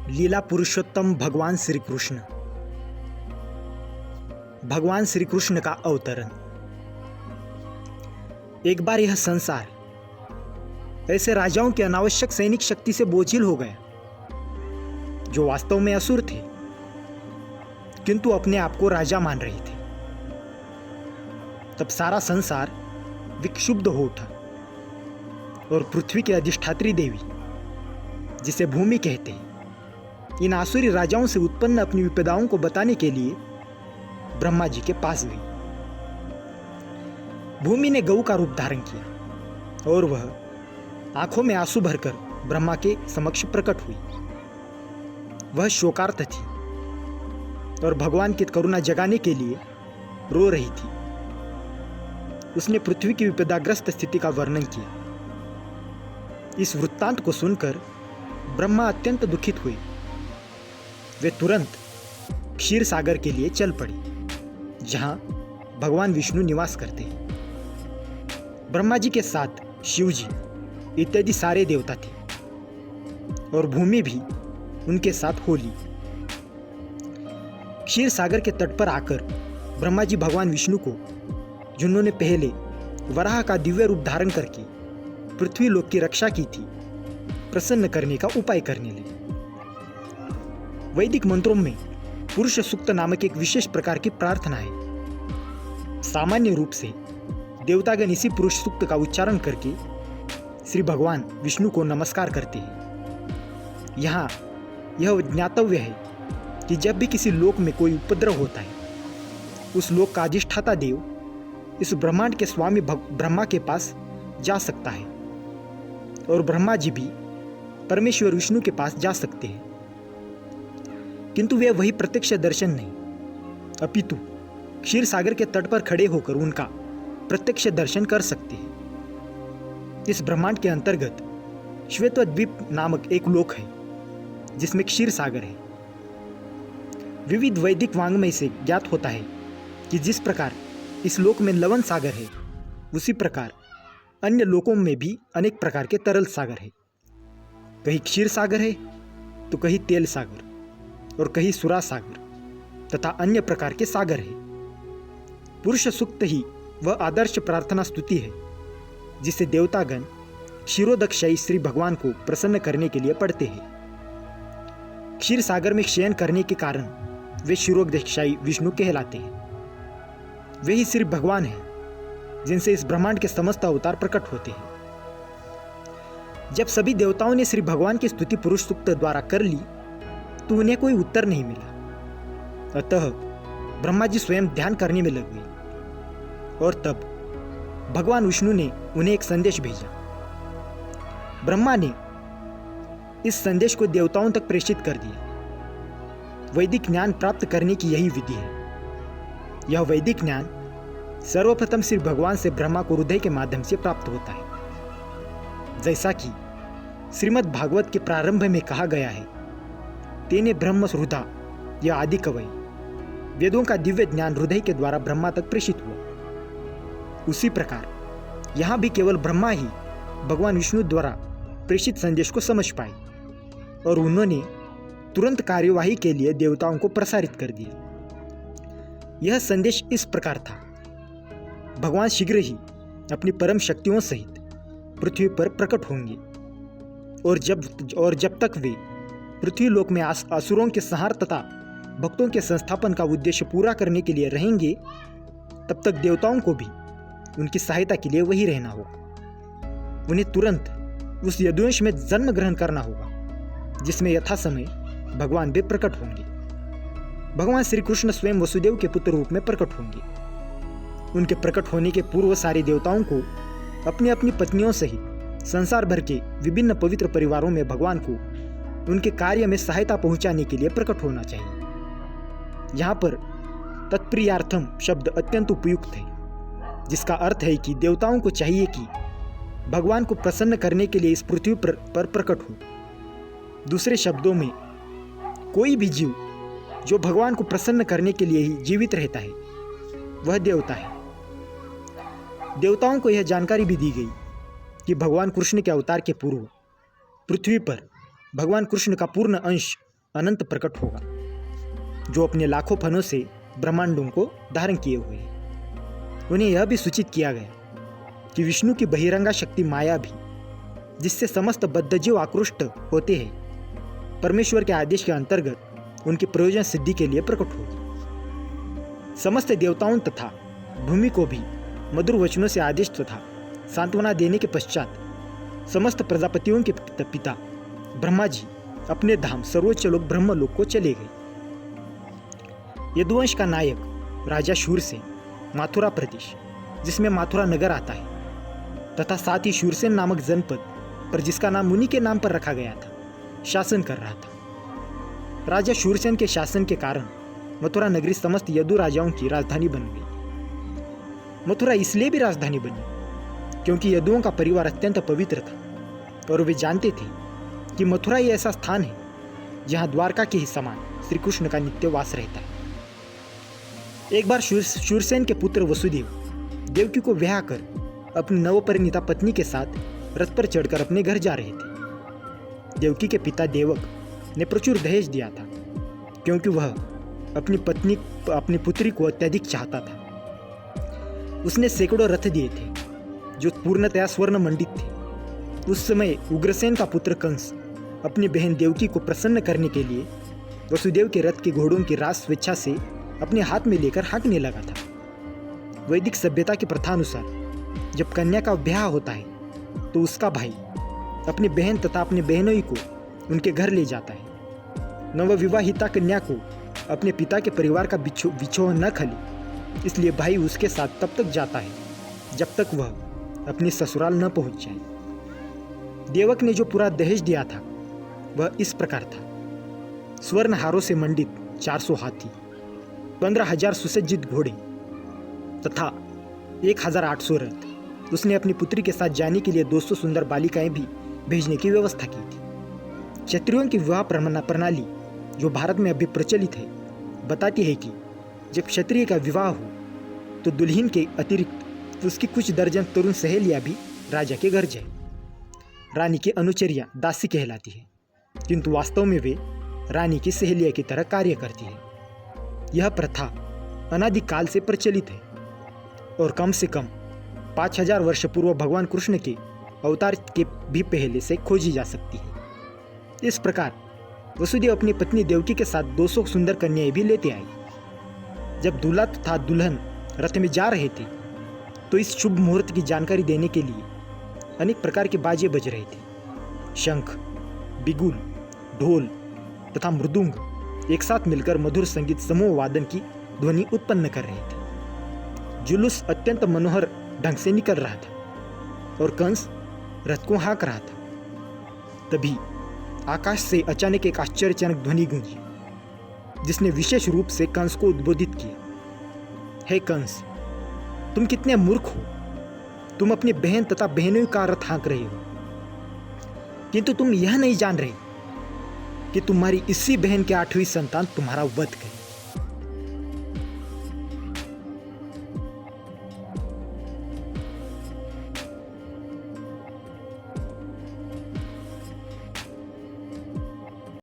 लीला पुरुषोत्तम भगवान श्री कृष्ण। भगवान श्री कृष्ण का अवतरण। एक बार यह संसार ऐसे राजाओं की अनावश्यक सैनिक शक्ति से बोझिल हो गया जो वास्तव में असुर थे किंतु अपने आप को राजा मान रहे थे। तब सारा संसार विक्षुब्ध हो उठा और पृथ्वी की अधिष्ठात्री देवी, जिसे भूमि कहते हैं, इन आसुरी राजाओं से उत्पन्न अपनी विपदाओं को बताने के लिए ब्रह्मा जी के पास गई। भूमि ने गऊ का रूप धारण किया और वह आंखों में आंसू भरकर ब्रह्मा के समक्ष प्रकट हुई। वह शोकार्त थी और भगवान की करुणा जगाने के लिए रो रही थी। उसने पृथ्वी की विपदाग्रस्त स्थिति का वर्णन किया। इस वृत्तांत को सुनकर ब्रह्मा अत्यंत दुखित हुए। वे तुरंत क्षीर सागर के लिए चल पड़ी, जहां भगवान विष्णु निवास करते हैं। ब्रह्मा जी के साथ शिव जी इत्यादि सारे देवता थे और भूमि भी उनके साथ हो ली। क्षीर सागर के तट पर आकर ब्रह्मा जी भगवान विष्णु को, जिन्होंने पहले वराह का दिव्य रूप धारण करके पृथ्वी लोक की रक्षा की थी, प्रसन्न करने का उपाय करने लगे। वैदिक मंत्रों में पुरुष सूक्त नामक एक विशेष प्रकार की प्रार्थना है। सामान्य रूप से देवतागण इसी पुरुष सूक्त का उच्चारण करके श्री भगवान विष्णु को नमस्कार करते हैं। यहाँ यह ज्ञातव्य है कि जब भी किसी लोक में कोई उपद्रव होता है, उस लोक का अधिष्ठाता देव इस ब्रह्मांड के स्वामी ब्रह्मा के पास जा सकता है और ब्रह्मा जी भी परमेश्वर विष्णु के पास जा सकते हैं, किंतु वे वही प्रत्यक्ष दर्शन नहीं, अपितु क्षीर सागर के तट पर खड़े होकर उनका प्रत्यक्ष दर्शन कर सकते हैं। इस ब्रह्मांड के अंतर्गत श्वेतद्वीप नामक एक लोक है जिसमें क्षीर सागर है। विविध वैदिक वांग्मय से ज्ञात होता है कि जिस प्रकार इस लोक में लवण सागर है, उसी प्रकार अन्य लोकों में भी अनेक प्रकार के तरल सागर है। कहीं क्षीर सागर है तो कहीं तेल सागर और कहीं सुरा सागर तथा अन्य प्रकार के सागर है। पुरुष सूक्त ही वह आदर्श प्रार्थना स्तुति है जिसे देवतागण क्षीरोदक्षयी श्री भगवान को प्रसन्न करने के लिए पढ़ते हैं। क्षीर सागर में शयन करने के कारण वे क्षीरोदक्षयी विष्णु कहलाते हैं। वे ही श्री भगवान हैं जिनसे इस ब्रह्मांड के समस्त अवतार प्रकट होते हैं। जब सभी देवताओं ने श्री भगवान की स्तुति पुरुष सूक्त द्वारा कर ली तो उन्हें कोई उत्तर नहीं मिला। अतः ब्रह्मा जी स्वयं ध्यान करने में लग गए और तब भगवान विष्णु ने उन्हें एक संदेश भेजा। ब्रह्मा ने इस संदेश को देवताओं तक प्रेषित कर दिया। वैदिक ज्ञान प्राप्त करने की यही विधि है। यह वैदिक ज्ञान सर्वप्रथम श्री भगवान से ब्रह्मा को हृदय के माध्यम से प्राप्त होता है। जैसा कि श्रीमद् भागवत के प्रारंभ में कहा गया है, तेने ब्रह्म हृदा यह आदि कवई। वेदों का दिव्य ज्ञान हृदय के द्वारा ब्रह्मा तक प्रेषित हुआ। उसी प्रकार यहाँ भी केवल ब्रह्मा ही भगवान विष्णु द्वारा प्रेषित संदेश को समझ पाए और उन्होंने तुरंत कार्यवाही के लिए देवताओं को प्रसारित कर दिया। यह संदेश इस प्रकार था: भगवान शीघ्र ही अपनी परम शक्तियों सहित पृथ्वी पर प्रकट होंगे और जब तक वे पृथ्वी लोक में असुरों के संहार तथा भक्तों के संस्थापन का उद्देश्य पूरा करने के लिए रहेंगे, तब तक देवताओं को भी उनकी सहायता के लिए वही रहना होगा। उन्हें तुरंत उस यदुवंश में जन्म ग्रहण करना होगा जिसमें यथा समय भगवान भी प्रकट होंगे। भगवान श्री कृष्ण स्वयं वसुदेव के पुत्र रूप में प्रकट होंगे। उनके प्रकट होने के पूर्व सारे देवताओं को अपनी अपनी पत्नियों सहित संसार भर के विभिन्न पवित्र परिवारों में भगवान को उनके कार्य में सहायता पहुंचाने के लिए प्रकट होना चाहिए। यहाँ पर तत्प्रियार्थम शब्द अत्यंत उपयुक्त है, जिसका अर्थ है कि देवताओं को चाहिए कि भगवान को प्रसन्न करने के लिए इस पृथ्वी पर प्रकट हो। दूसरे शब्दों में, कोई भी जीव जो भगवान को प्रसन्न करने के लिए ही जीवित रहता है वह देवता है। देवताओं को यह जानकारी भी दी गई कि भगवान कृष्ण के अवतार के पूर्व पृथ्वी पर भगवान कृष्ण का पूर्ण अंश अनंत प्रकट होगा, जो अपने लाखों फनों से ब्रह्मांडों को धारण किए हुए है। उन्हें यह भी सूचित किया गया कि विष्णु की बहिरंगा शक्ति माया भी, जिससे समस्त बद्धजीव आकृष्ट होते हैं, परमेश्वर के आदेश के अंतर्गत उनकी प्रयोजन सिद्धि के लिए प्रकट होगी। समस्त देवताओं तथा भूमि को भी मधुर वचनों से आदेश तथा सांत्वना देने के पश्चात समस्त प्रजापतियों के पिता ब्रह्मा जी अपने धाम सर्वोच्च लोक ब्रह्मलोक को चले गए। यदुवंश का नायक राजा शूरसेन मथुरा प्रदेश, जिसमें मथुरा नगर आता है, तथा साथ ही शूरसेन नामक जनपद पर, जिसका नाम उन्हीं के नाम पर रखा गया था, शासन कर रहा था। राजा शूरसेन के शासन के कारण मथुरा नगरी समस्त यदु राजाओं की राजधानी बन गई। मथुरा इसलिए भी राजधानी बनी क्योंकि यदुओं का परिवार अत्यंत पवित्र था और वे जानते थे कि मथुरा ही ऐसा स्थान है जहां द्वारका के ही समान श्री कृष्ण का नित्य वास रहता है। एक बार शूरसेन के पुत्र वसुदेव देवकी को ब्याह कर अपनी नवपरिणीता पत्नी के साथ रथ पर चढ़कर अपने घर जा रहे थे। देवकी के पिता देवक ने प्रचुर दहेज दिया था क्योंकि वह अपनी पुत्री को अत्यधिक चाहता था। उसने सैकड़ों रथ दिए थे जो पूर्णतया स्वर्ण मंडित थे। उस समय उग्रसेन का पुत्र कंस अपनी बहन देवकी को प्रसन्न करने के लिए वसुदेव के रथ के घोड़ों की रास स्वेच्छा से अपने हाथ में लेकर हाँकने लगा था। वैदिक सभ्यता की प्रथा अनुसार जब कन्या का ब्याह होता है तो उसका भाई अपनी बहन तथा अपने बहनोई को उनके घर ले जाता है। नवविवाहिता कन्या को अपने पिता के परिवार का विछोह न खले, इसलिए भाई उसके साथ तब तक जाता है जब तक वह अपनी ससुराल न पहुंच जाए। देवक ने जो पूरा दहेज दिया था वह इस प्रकार था: स्वर्ण हारों से मंडित 400 हाथी, 15,000 सुसज्जित घोड़े तथा 1,800 रथ। उसने अपनी पुत्री के साथ जाने के लिए 200 सुंदर बालिकाएं भी भेजने की व्यवस्था की थी। क्षत्रियों की विवाह प्रणाली जो भारत में अभी प्रचलित है बताती है कि जब क्षत्रिय का विवाह हो तो दुल्हन के अतिरिक्त उसकी कुछ दर्जन तरुण सहेलियां भी राजा के घर जाए। रानी की अनुचरिया दासी कहलाती है, किंतु वास्तव में वे रानी की सहेलिया की तरह कार्य करती है। यह प्रथा अनादिकाल से प्रचलित है और कम से कम 5,000 वर्ष पूर्व भगवान कृष्ण के अवतार के भी पहले से खोजी जा सकती है। इस प्रकार वसुदेव अपनी पत्नी देवकी के साथ 200 सुंदर कन्याएं भी लेते आए। जब दूल्हा तथा दुल्हन रथ में जा रहे थे तो इस शुभ मुहूर्त की जानकारी देने के लिए अनेक प्रकार के बाजे बज रहे थे। शंख, बिगुल, ढोल तथा मृदुंग एक साथ मिलकर मधुर संगीत समूह वादन की ध्वनि उत्पन्न कर रहे थे। जुलूस अत्यंत मनोहर ढंग से निकल रहा था और कंस रथ को हाँक रहा था। तभी आकाश से अचानक एक आश्चर्यजनक ध्वनि गूंजी जिसने विशेष रूप से कंस को उद्बोधित किया। हे कंस, तुम कितने मूर्ख हो! तुम अपनी बहन तथा बहनों का रथ हाँक रहे हो, किंतु तुम यह नहीं जान रहे कि तुम्हारी इसी बहन के 8वीं संतान तुम्हारा वध करे।